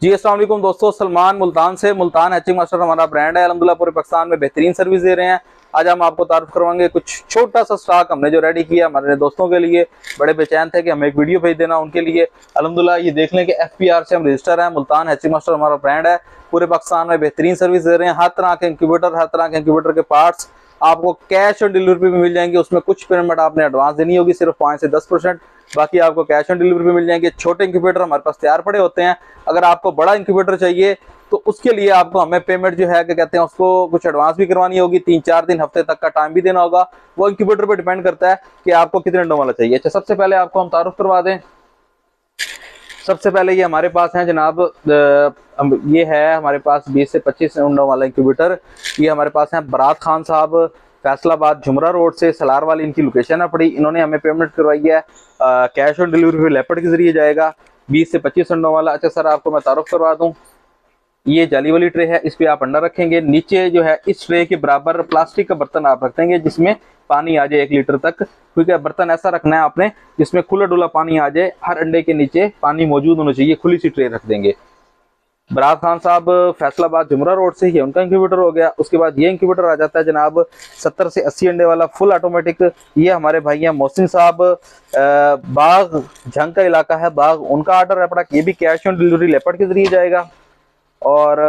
जी अस्सलाम वालेकुम दोस्तों, सलमान मुल्तान से। मुल्तान हैचिंग मास्टर हमारा ब्रांड है। अल्हम्दुलिल्लाह पूरे पाकिस्तान में बेहतरीन सर्विस दे रहे हैं। आज हम आपको तारुफ करवाएंगे कुछ छोटा सा स्टॉक हमने जो रेडी किया हमारे दोस्तों के लिए। बड़े बेचैन थे कि हमें एक वीडियो भेज देना उनके लिए। अल्हम्दुलिल्लाह ये देख लें कि FPR से हम रजिस्टर है। मुल्तान हैचिंग मास्टर हमारा ब्रांड है। पूरे पाकिस्तान में बेहतरीन सर्विस दे रहे हैं। हर तरह के इंक्यूबेटर के पार्ट्स आपको कैश ऑन डिलीवरी में मिल जाएंगे। उसमें कुछ पेमेंट आपने एडवांस देनी होगी, सिर्फ 5 से 10%। बाकी आपको कैश ऑन डिलीवरी पे मिल जाएंगे। छोटे इंक्यूबेटर हमारे पास तैयार पड़े होते हैं। अगर आपको बड़ा इंक्यूबेटर चाहिए तो उसके लिए आपको हमें पेमेंट जो है क्या कहते हैं उसको कुछ एडवांस भी करवानी होगी। 3-4 दिन हफ्ते तक का टाइम भी देना होगा। वो इंक्यूबेटर पे डिपेंड करता है कि आपको कितने अंडों वाला चाहिए। अच्छा, सबसे पहले आपको हम तारुफ करवा दें। सबसे पहले ये हमारे पास है जनाब, ये है हमारे पास 20 से 25 अंडों वाला इंक्यूबेटर। ये हमारे पास है बरात खान साहब, फैसलाबाद जुमरा रोड से सलार वाली इनकी लोकेशन है पड़ी। इन्होंने हमें पेमेंट करवाई है कैश ऑन डिलीवरी पे लेपर्ड के जरिए जाएगा। 20 से 25 अंडों वाला। अच्छा सर, आपको मैं तारुफ करवा दूं। ये जाली वाली ट्रे है, इस पे आप अंडा रखेंगे। नीचे जो है इस ट्रे के बराबर प्लास्टिक का बर्तन आप रख देंगे जिसमें पानी आ जाए 1 लीटर तक। क्योंकि बर्तन ऐसा रखना है आपने जिसमें खुला डुला पानी आ जाए। हर अंडे के नीचे पानी मौजूद होना चाहिए। खुली सी ट्रे रख देंगे। बरात खान साहब फैसलाबाद जुमरा रोड से ही उनका इंक्यूबेटर हो गया। उसके बाद ये इंक्यूबेटर आ जाता है जनाब 70 से 80 अंडे वाला फुल ऑटोमेटिक। ये हमारे भाई हैं मोहसिन साहब, बाग झंग का इलाका है बाग, उनका ऑर्डर है पड़ा। ये भी कैश ऑन डिलीवरी लेपर्ड के जरिए जाएगा। और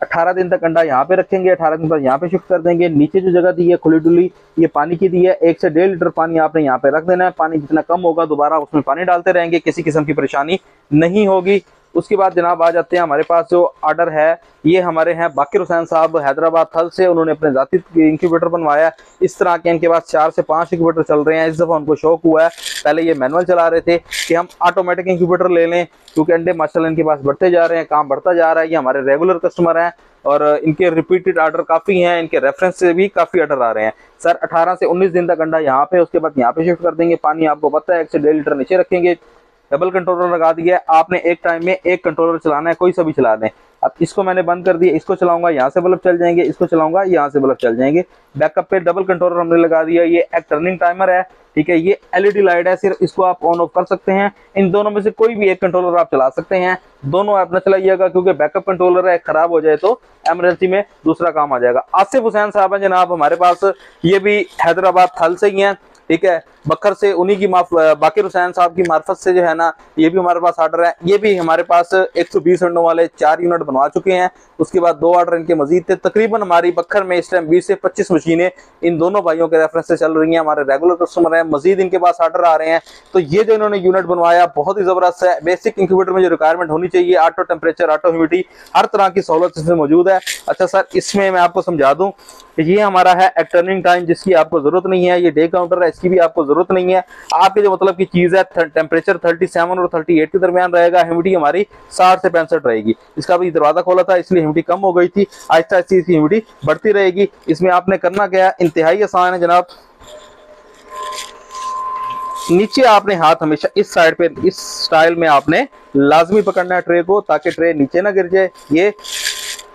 18 दिन तक अंडा यहाँ पे रखेंगे। 18 दिन बाद यहाँ पे शिफ्ट कर देंगे। नीचे जो जगह दी है खुली डुली, ये पानी की दी है। 1 से 1.5 लीटर पानी आपने यहाँ पे रख देना है। पानी जितना कम होगा दोबारा उसमें पानी डालते रहेंगे, किसी किस्म की परेशानी नहीं होगी। उसके बाद जनाब आ जाते हैं हमारे पास जो ऑर्डर है, ये हमारे हैं बाकिर हुसैन साहब हैदराबाद थल से। उन्होंने अपने जाती इंक्यूबेटर बनवाया। इस तरह के इनके पास 4 से 5 इंक्यूबेटर चल रहे हैं। इस दफ़ा उनको शौक हुआ है, पहले ये मैनुअल चला रहे थे कि हम ऑटोमेटिक इंक्यूबेटर ले लें क्योंकि अंडे माशाल्लाह इनके पास बढ़ते जा रहे हैं, काम बढ़ता जा रहा है। ये हमारे रेगुलर कस्टमर हैं और इनके रिपीटेड ऑर्डर काफ़ी हैं। इनके रेफरेंस से भी काफ़ी ऑर्डर आ रहे हैं। सर 18 से 19 दिन तक अंडा यहाँ पे, उसके बाद यहाँ पे शिफ्ट कर देंगे। पानी आपको पता है 1 से 1.5 लीटर नीचे रखेंगे। डबल कंट्रोलर लगा दिया है आपने। एक टाइम में एक कंट्रोलर चलाना है, कोई सा भी चला दें। अब इसको मैंने बंद कर दिया, इसको चलाऊंगा यहाँ से बल्ब चल जाएंगे, इसको चलाऊंगा यहाँ से बल्ब चल जाएंगे। बैकअप पे डबल कंट्रोलर हमने लगा दिया। ये एक टर्निंग टाइमर है, ठीक है। ये LED लाइट है, सिर्फ इसको आप ऑन ऑफ कर सकते हैं। इन दोनों में से कोई भी एक कंट्रोलर आप चला सकते हैं। दोनों आप न चलाइएगा क्योंकि बैकअप कंट्रोलर है, खराब हो जाए तो एमरजेंसी में दूसरा काम आ जाएगा। आसिफ हुसैन साहब हैं जनाब हमारे पास, ये भी हैदराबाद थल से ही हैं, ठीक है। बखर से उन्हीं की बाकिर हुसैन साहब की मार्फत से जो है ना, ये भी हमारे पास ऑर्डर है। ये भी हमारे पास 120 अंडों वाले 4 यूनिट बनवा चुके हैं। उसके बाद 2 ऑर्डर इनके मजीद थे। तकरीबन हमारी बखर में इस टाइम 20 से 25 मशीनें इन दोनों भाइयों के रेफरेंस से चल रही हैं। हमारे रेगुलर कस्टमर हैं, मजीद इनके पास ऑर्डर आ रहे हैं। तो ये जो इन्होंने यूनिट बनवाया बहुत ही जबरदस्त है। बेसिक इंक्यूबेटर में जो रिक्वायरमेंट होनी चाहिए, ऑटो टेम्परेचर, ऑटो ह्यूमिडिटी, हर तरह की सहूलत इसमें मौजूद है। अच्छा सर, इसमें मैं आपको समझा दूं, ये हमारा है एक टर्निंग टाइम जिसकी आपको जरूरत नहीं है। ये डे काउंटर है, इसकी भी आपको जरूरत नहीं है। आपके जो मतलब की चीज है, टेम्परेचर 37 और 38 के दरमियान रहेगा। ह्यूमिडिटी हमारी 60 से 65 रहेगी। इसका भी दरवाजा खोला था इसलिए ह्यूमिडिटी कम हो गई थी। आहिस्ता आहिस्ता इसकी ह्यूमिडिटी बढ़ती रहेगी। इसमें आपने करना क्या है, इंतहाई आसान है जनाब। नीचे आपने हाथ हमेशा इस साइड पे, इस स्टाइल में आपने लाजमी पकड़ना है ट्रे को ताकि ट्रे नीचे ना गिर जाए। ये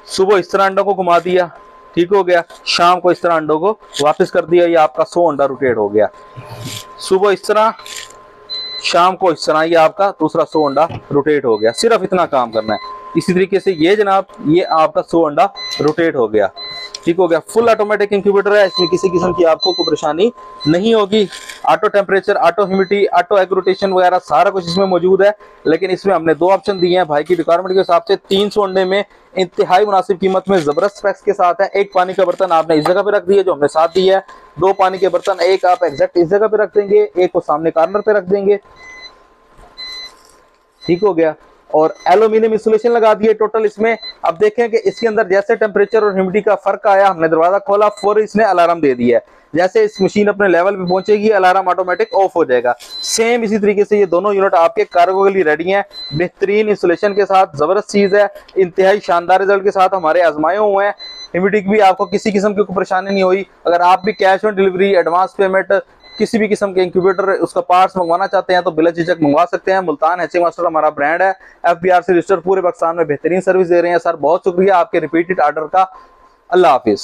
सुबह इस तरह अंडों को घुमा दिया, ठीक हो गया। शाम को इस तरह अंडों को वापस कर दिया, ये आपका 100 अंडा रोटेट हो गया। सुबह इस तरह, शाम को इस तरह, ये आपका दूसरा 100 अंडा रोटेट हो गया। सिर्फ इतना काम करना है। इसी तरीके से ये जनाब, ये आपका 100 अंडा रोटेट हो गया, ठीक हो गया। फुल ऑटोमेटिक इंक्यूबेटर है, इसमें किसी किस्म की आपको कोई परेशानी नहीं होगी। Auto temperature, auto humidity, auto egg rotation वगैरह सारा कुछ इसमें मौजूद है। लेकिन इसमें हमने 2 ऑप्शन दिए हैं भाई की रिक्वायरमेंट के हिसाब से। 300 अंडे में इंतहाई मुनासिब कीमत में जबरदस्त स्पेक्स के साथ है। एक पानी का बर्तन आपने इस जगह पे रख दिया जो हमने साथ दिया है। 2 पानी के बर्तन, एक आप एग्जैक्ट इस जगह पे रख देंगे, एक को सामने कॉर्नर पे रख देंगे, ठीक हो गया। और एल्यूमिनियम इंसुलेशन लगा दिए टोटल इसमें। अब देखें कि इसके अंदर जैसे टेम्परेचर और ह्यूमिडिटी का फर्क आया, हमने दरवाजा खोला, फौरन इसने अलार्म दे दिया है। जैसे इस मशीन अपने लेवल पे पहुंचेगी, अलार्म ऑटोमेटिक ऑफ हो जाएगा। सेम इसी तरीके से ये दोनों यूनिट आपके कार्गो के लिए रेडी हैं। बेहतरीन इंसुलेशन के साथ, जबरदस्त चीज है। इंतहाई शानदार रिजल्ट के साथ हमारे आजमाए हुए हैं। ह्यूमिडिटी भी आपको किसी किस्म की परेशानी नहीं हुई। अगर आप भी cash on delivery, advance payment, किसी भी किस्म के इंक्यूबेटर उसका पार्ट्स मंगवाना चाहते हैं तो बिला झिझक मंगवा सकते हैं। मुल्तान हैचिंग मास्टर हमारा ब्रांड है। FBR से रजिस्टर, पूरे पाकिस्तान में बेहतरीन सर्विस दे रहे हैं। सर बहुत शुक्रिया आपके रिपीटेड ऑर्डर का। अल्लाह हाफिज।